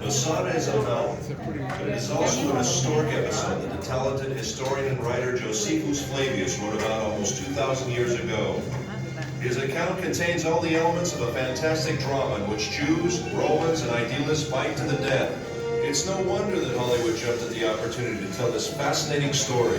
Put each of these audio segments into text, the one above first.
Masada is a mountain, but it is also an historic episode that the talented historian and writer Josephus Flavius wrote about almost 2,000 years ago. His account contains all the elements of a fantastic drama in which Jews, Romans, and idealists fight to the death. It's no wonder that Hollywood jumped at the opportunity to tell this fascinating story.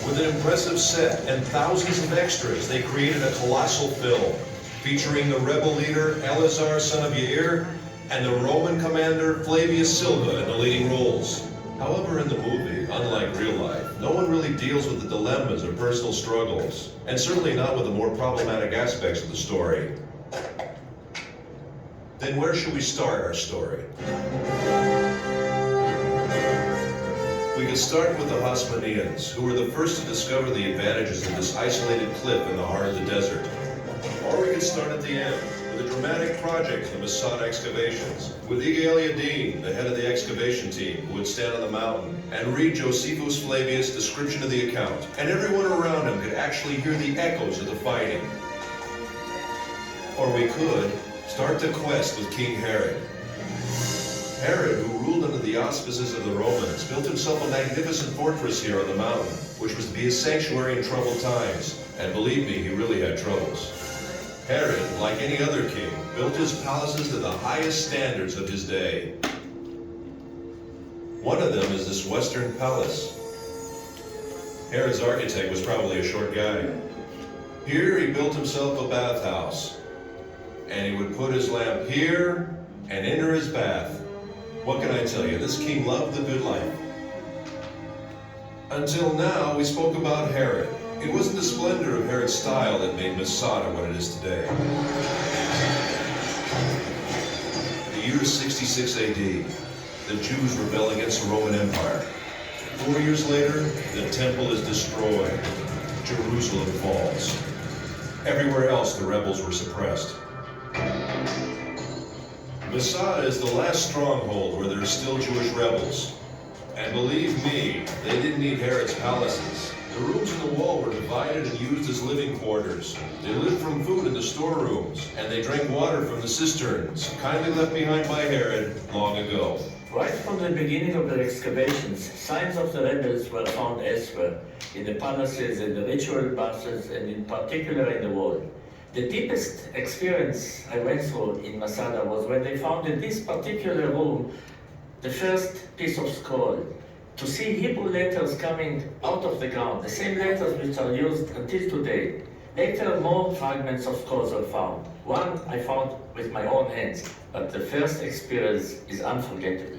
With an impressive set and thousands of extras, they created a colossal film featuring the rebel leader Eleazar, son of Yair, and the Roman commander Flavius Silva in the leading roles. However, in the movie, unlike real life, no one really deals with the dilemmas or personal struggles, and certainly not with the more problematic aspects of the story. Then where should we start our story? We could start with the Hasmoneans, who were the first to discover the advantages of this isolated cliff in the heart of the desert. Or we could start at the end, with a dramatic project of the Masada excavations, with Igal Yadin, the head of the excavation team, who would stand on the mountain and read Josephus Flavius' description of the account, and everyone around him could actually hear the echoes of the fighting. Or we could start the quest with King Herod. Herod, who ruled under the auspices of the Romans, built himself a magnificent fortress here on the mountain, which was to be his sanctuary in troubled times, and believe me, he really had troubles. Herod, like any other king, built his palaces to the highest standards of his day. One of them is this Western palace. Herod's architect was probably a short guy. Here he built himself a bathhouse, and he would put his lamp here and enter his bath. What can I tell you? This king loved the good life. Until now, we spoke about Herod. It wasn't the splendor of Herod's style that made Masada what it is today. The year is 66 AD. The Jews rebel against the Roman Empire. 4 years later, the temple is destroyed. Jerusalem falls. Everywhere else, the rebels were suppressed. Masada is the last stronghold where there are still Jewish rebels. And believe me, they didn't need Herod's palaces. The rooms in the wall were divided and used as living quarters. They lived from food in the storerooms, and they drank water from the cisterns, kindly left behind by Herod long ago. Right from the beginning of the excavations, signs of the rebels were found elsewhere, in the palaces, in the ritual baths, and in particular in the wall. The deepest experience I went through in Masada was when they found in this particular room the first piece of scroll. To see Hebrew letters coming out of the ground, the same letters which are used until today. Later, more fragments of scrolls were found. One I found with my own hands, but the first experience is unforgettable.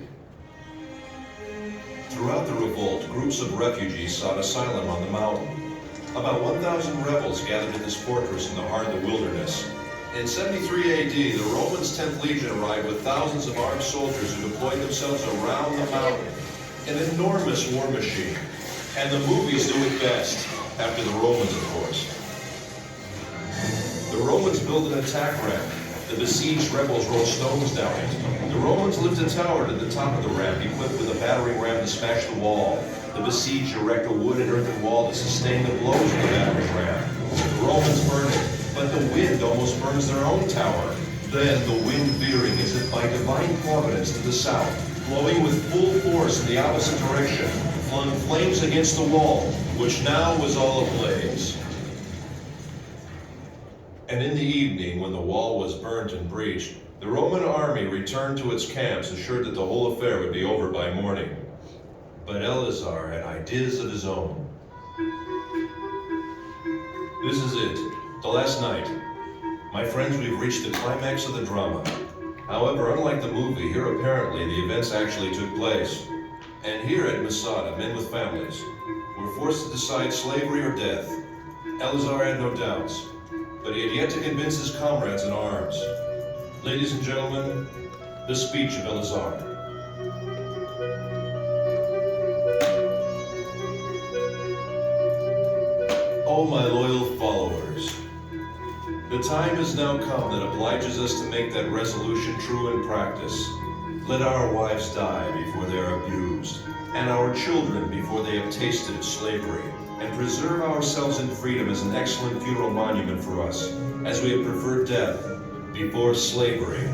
Throughout the revolt, groups of refugees sought asylum on the mountain. About 1,000 rebels gathered in this fortress in the heart of the wilderness. In 73 AD, the Romans' 10th Legion arrived with thousands of armed soldiers who deployed themselves around the mountain. An enormous war machine. And the movies do it best, after the Romans, of course. The Romans built an attack ramp. The besieged rebels rolled stones down it. The Romans lifted a tower to the top of the ramp, equipped with a battering ram to smash the wall. The besieged erect a wood and earthen wall to sustain the blows of the battering ram. The Romans burn it, but the wind almost burns their own tower. Then the wind veering as if by divine providence to the south, blowing with full force in the opposite direction, flung flames against the wall, which now was all ablaze. And in the evening, when the wall was burnt and breached, the Roman army returned to its camps, assured that the whole affair would be over by morning. But Eleazar had ideas of his own. This is it, the last night. My friends, we've reached the climax of the drama. However, unlike the movie, here apparently the events actually took place. And here at Masada, men with families were forced to decide slavery or death. Eleazar had no doubts, but he had yet to convince his comrades in arms. Ladies and gentlemen, the speech of Eleazar. Oh, my loyal followers, the time has now come that obliges us to make that resolution true in practice. Let our wives die before they are abused, and our children before they have tasted slavery, and preserve ourselves in freedom as an excellent funeral monument for us, as we have preferred death before slavery.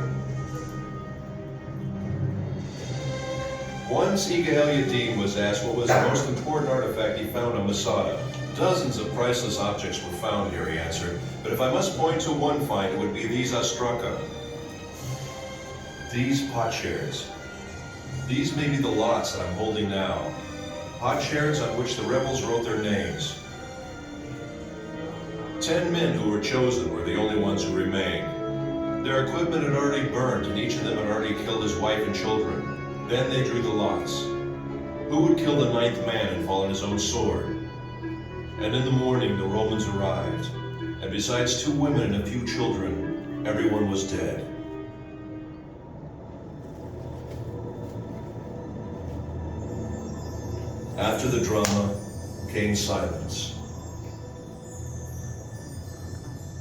Once Yigael Yadin was asked what was the most important artifact he found on Masada. Dozens of priceless objects were found here, he answered. But if I must point to one find, it would be these ostraka. These potsherds. These may be the lots that I'm holding now. Potsherds on which the rebels wrote their names. 10 men who were chosen were the only ones who remained. Their equipment had already burnt, and each of them had already killed his wife and children. Then they drew the lots. Who would kill the 9th man and fall on his own sword? And in the morning the Romans arrived, and besides 2 women and a few children, everyone was dead. After the drama came silence.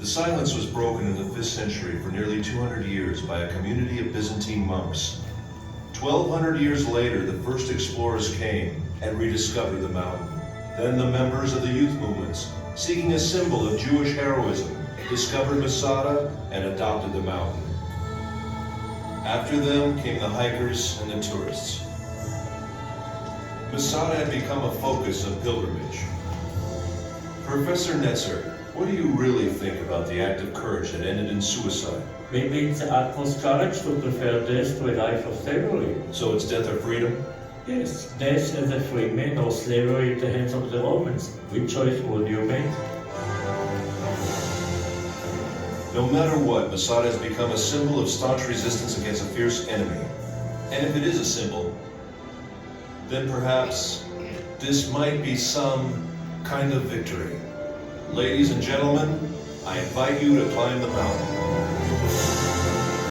The silence was broken in the 5th century for nearly 200 years by a community of Byzantine monks. 1,200 years later, the first explorers came and rediscovered the mountain. Then the members of the youth movements, seeking a symbol of Jewish heroism, discovered Masada and adopted the mountain. After them came the hikers and the tourists. Masada had become a focus of pilgrimage. Professor Netzer, what do you really think about the act of courage that ended in suicide? Maybe it's the utmost courage to prefer death to a life of slavery. So it's death or freedom? Yes, death as a free man or slavery at the hands of the Romans. Which choice would you make? No matter what, Masada has become a symbol of staunch resistance against a fierce enemy. And if it is a symbol, then perhaps this might be some kind of victory. Ladies and gentlemen, I invite you to climb the mountain.